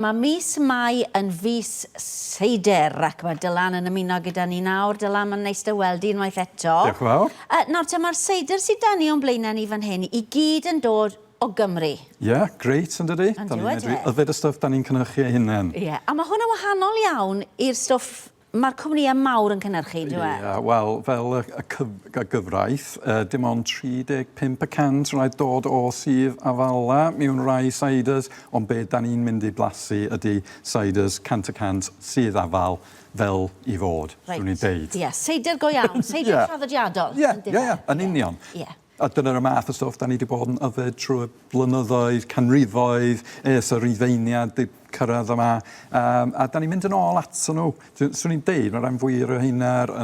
Mae mis Mai yn fis Seidr ac mae Dylan yn ymuno gyda ni nawr. Dylan, mae'n neis dy weld i unwaith eto. Diolch yn fawr. Nawr, mae'r Seidr sydd dan ni o'n blaenau ni fan hyn i gyd yn dod o Gymru. Ie, greit yn dydi. Yn dywed e. Yfed y stwff da ni'n cynhyrchu ei hunain. Ie, a mae hwnna wahanol iawn i'r stwff mae'r cwmnïau mawr yn cynhyrchu, dwi e? Ie, wel, fel y gyfraith, dim ond 35% rhaid dod o sydd afala mewn rai Seidrs, ond be da ni'n mynd i blasu ydy Seidrs 100% sydd afal fel i fod, dwi'n ni'n deud. Ie, Seidr go iawn, Seidr traddodiadol. Ie, yn union. Ie. A dyna'r math o stwff da ni wedi bod yn yfed trwy blynyddoedd, canrifoedd, ers yr Rhufeiniad di cyrraedd yma. A da ni'n mynd yn ôl ato nhw. Swn i'n deud, mae'r rhan fwy o'r hynna'r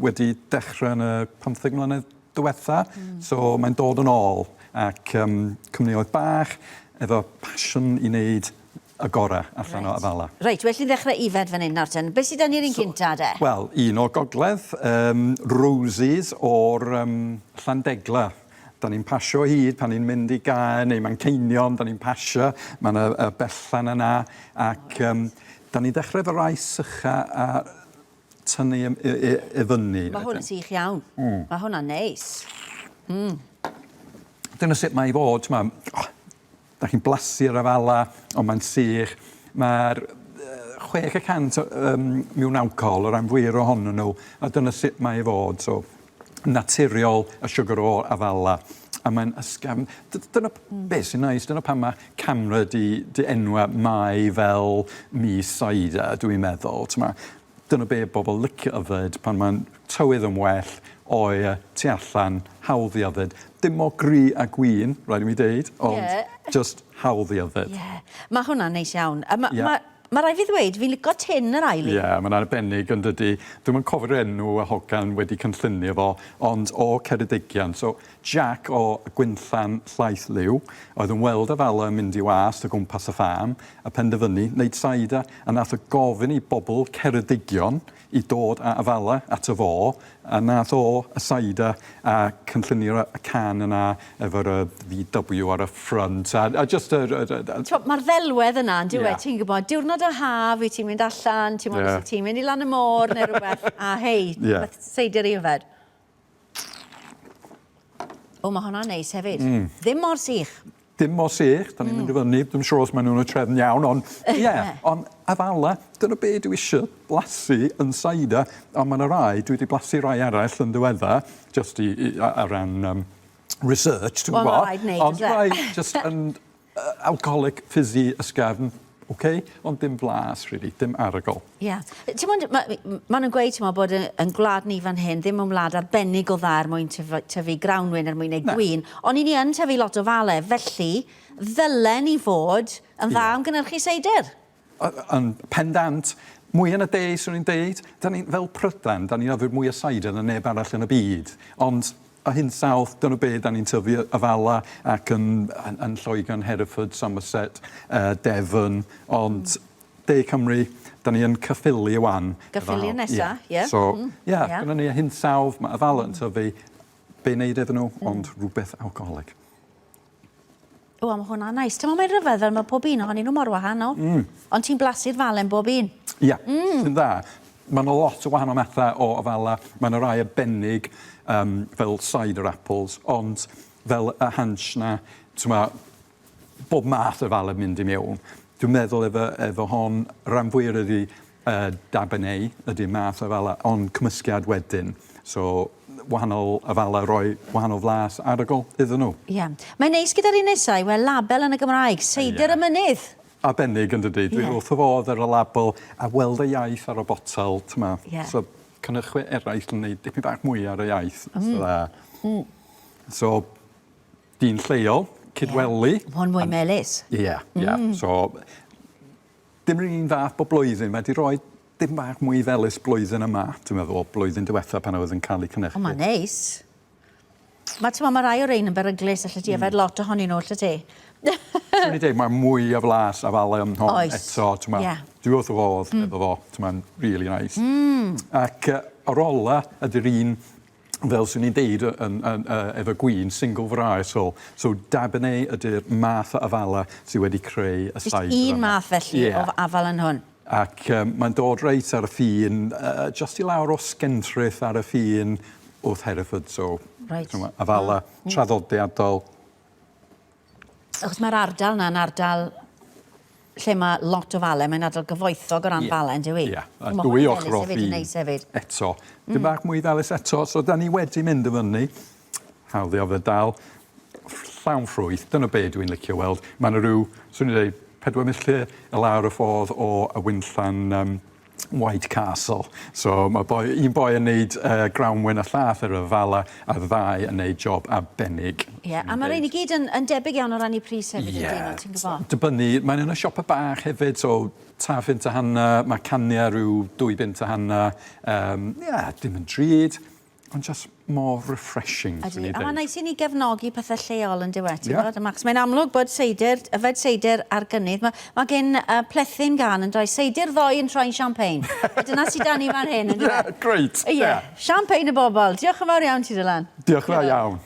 wedi dechrau yn y 15 mlynedd diwetha. So mae'n dod yn ôl ac cwmnioedd bach efo passion i wneud y gorau allan o afala. Reit, well ni'n ddechrau ifed fan hyn, Narten. Beth sydd dan ni'r un cynta, de? Wel, un o'r gogledd, roses o'r Llandegla. Da ni'n pasio hyd pan ni'n mynd i gael, neu mae'n ceinion, da ni'n pasio, mae'n y bellan yna, ac da ni'n dechrau efo rai sycha a tynnu i fyny. Mae hwn yn sych iawn. Mae hwnna'n neis. Dyna sut mae i fod, da chi'n blasu'r afala, ond mae'n sych. Mae'r 6% mewn alcohol, yr rhan fwyr ohonyn nhw, a dyna sut mae i fod. So, naturiol y siwgr o afala. A mae'n ysgafn. Dyna beth sy'n neis, dyna pan mae camera di enwa Mai fel mis Seidr, dwi'n meddwl. Dyna be bobl licio yfed pan mae'n tywydd yn well, oer, tu allan, hawdd i yfed. Dim o gri a gwyn, rhaid i mi deud, ond just hawdd i yfed. Mae hwnna'n neis iawn. Mae rai fi ddweud, fi'n licio tin yr aili. Ie, mae'n arbennig yn dydi. Dwi'n cofio'r enw y hogan wedi cynllunio fo, ond o Ceredigion. So, Jack o Gwynllan Llaeth Liw, oedd yn weld afala yn mynd i wast o gwmpas y ffam, a penderfynu, wneud Seidr, a nath o gofyn i bobl Ceredigion i dod â afala at y fo, a nath o y Seidr a cynllunio y can yna efo'r VW ar y ffrant. Mae'r ddelwedd yna, ti'n gwybod, diwrnod o haf, ti'n mynd allan, ti'n mynd i lan y môr neu rhywbeth, a hei, Seidr i yfed. O, mae hwnna'n neis hefyd. Ddim mor sych. Dim mor sych, da ni'n mynd i fyny, dwi'n siŵr os maen nhw'n y trefn iawn, ond afala, dyna be dwi eisiau blasu yn Seidr, ond mae'n rai, dwi wedi blasu rai arall yn diweddar, just ar ran research, dwi'n gwybod. Ond rai, just yn alcoholic fizzy ysgafn, ond dim blas, really, dim arogl. Ie. Maen nhw'n gweud bod yn gwlad ni fan hyn ddim yn wlad arbennig o dda er mwyn tyfu grawnwyn er mwyn ei gwyn, ond ni yn tyfu lot o fale, felly ddylen ni fod yn dda am gynhyrchu Seidr. Yn pendant, mwy yn y de, swn i'n deud, fel Prydain, da ni'n yfed mwy o Seidr na neb arall yn y byd, ond a hyn sawth, dyna be, da ni'n tyfu afala ac yn Lloegr, Hereford, Somerset, Devon, ond De Cymru, da ni yn Caerphilly wan. Caerphilly nesa, ie. So, dyna ni a hyn sawth, mae afala yn tyfu, be wneud iddyn nhw, ond rhywbeth alcoholic. O, mae hwnna'n neis. Dyma mae'n rhyfedd fel mae pob un ohonyn nhw mor wahanol. Ond ti'n blasu'r falen bob un. Ie, sy'n dda. Mae yna lot o wahanol mathau o afala. Mae yna rai arbennig fel cider apples, ond fel y hans na, bob math o afala mynd i mewn. Dwi'n meddwl efo hon, rhan fwyr ydy Dabenay, ydy math o afala, ond cymysgiad wedyn. So, wahanol afala roi wahanol flas arogl iddyn nhw. Ie. Mae'n neis gyda'r un nesau, wel label yn y Gymraeg, Seidr y mynydd. Arbennig yn dydy. Dwi'n wrth o fodd ar y label a weld y iaith ar y botel. So, cynnyrchwyr eraill yn gwneud dipyn bach mwy ar y iaith. So, dyn lleol, Cydweli. Hwn mwy melys. Ie. So, dim rhan un fath bo blwyddyn. Mae wedi rhoi dim bach mwy felys blwyddyn yma. Dwi'n meddwl, blwyddyn diwetha pan oedd yn cael ei cynhyrchu. O, mae'n neis. Mae rai o'r ein yn beryglus, allai ti yfed lot ohonyn nhw, allai ti? Dwi'n ei dweud, mae mwy o flas a fale yn hon eto. Dwi wrth o fodd efo fo, mae'n really nice. Ac ar ola ydy'r un fel sy'n ni'n deud efo gwyn, single varietal. So Dabenet ydy'r math o afala sydd wedi creu y Just Seidr un yma. math felly o afal yn hwn. Ac mae'n dod reit ar y ffin, just i lawr o Sgentrith ar y ffin wrth Hereford. So, afala traddodiadol. Achos mae'r ardal yna'n ardal lle mae lot o fale, mae'n ardal gyfoethog o ran fale, yn dywi? Ie, a dwy ochr o ffin eto. Dim bach mwy ddelys eto, so da ni wedi mynd y fyny, hawddi o fy dal, llawn ffrwyth, dyna be dwi'n licio weld. Mae'n rhyw, swn i'n dweud, 4 milltir y lawr y ffordd o y wynllan White Castle. So mae un boi yn neud grawnwyn y llath ar y fala, a ddau yn neud job arbennig. Ie, a mae'r un i gyd yn debyg iawn o ran i pris hefyd, ti'n gwybod? Dibynnu, mae'n yn y siopa bach hefyd, so £10 a hanner, mae cania rhyw £2 a hanner. Dim yn drud, ond just more refreshing. A mae'n neis i ni gefnogi pethau lleol yn diwet, ti'n gwybod? Max, mae'n amlwg bod Seidr, yfed Seidr ar gynnydd. Mae gen plethin gan yn dweud Seidr ddoe yn troi'n champagne. Dyna sydd dan ni fan hyn, yn diwet? Great. Champagne y bobl. Diolch yn fawr iawn ti, Dylan. Diolch yn fawr iawn.